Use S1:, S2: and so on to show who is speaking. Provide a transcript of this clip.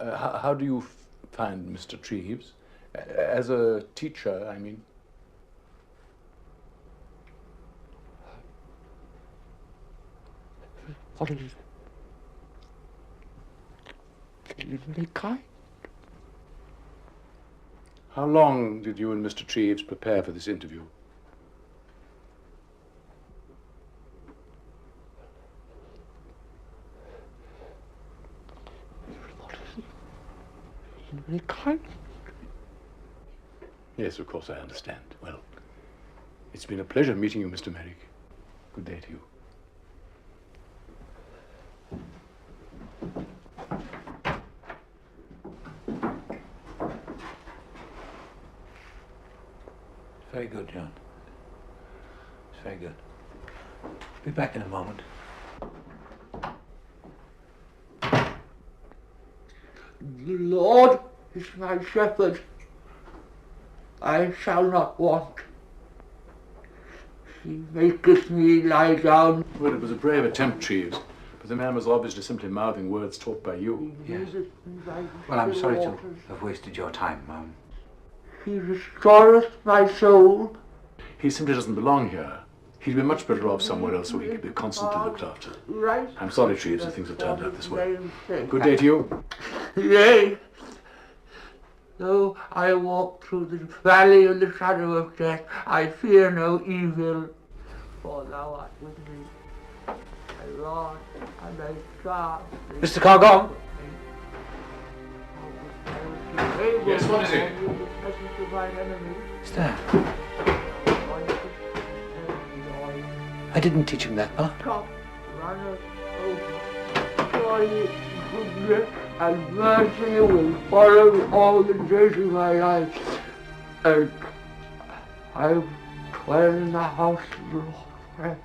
S1: How do you find Mr. Treves? As a teacher, I mean.
S2: What is very kind.
S1: How long did you and Mr. Treves prepare for this interview?
S2: Very kind.
S1: Yes, of course, I understand. Well, it's been a pleasure meeting you, Mr. Merrick. Good day to you.
S3: Very good, John. It's very good. Be back in a moment.
S2: The Lord is my shepherd. I shall not want. He maketh me lie down.
S1: Well, it was a brave attempt, Treves, but the man was obviously simply mouthing words taught by you.
S3: Yes. Well, I'm sorry to have wasted your time.
S2: He restoreth my soul.
S1: He simply doesn't belong here. He'd be much better off somewhere else where he could be constantly looked after. I'm sorry, Treves, that things have turned out this way. Good day to you.
S2: Yea. Though I walk through the valley of the shadow of death, I fear no evil, for thou art with me. Thy rod and thy staff.
S3: Mr. Cargon?
S1: Yes, what is it?
S3: Stan. I didn't teach him that part.
S2: Top runneth over. Surely goodness and mercy will follow all the days of my life. And I dwell in the house of the Lord forever.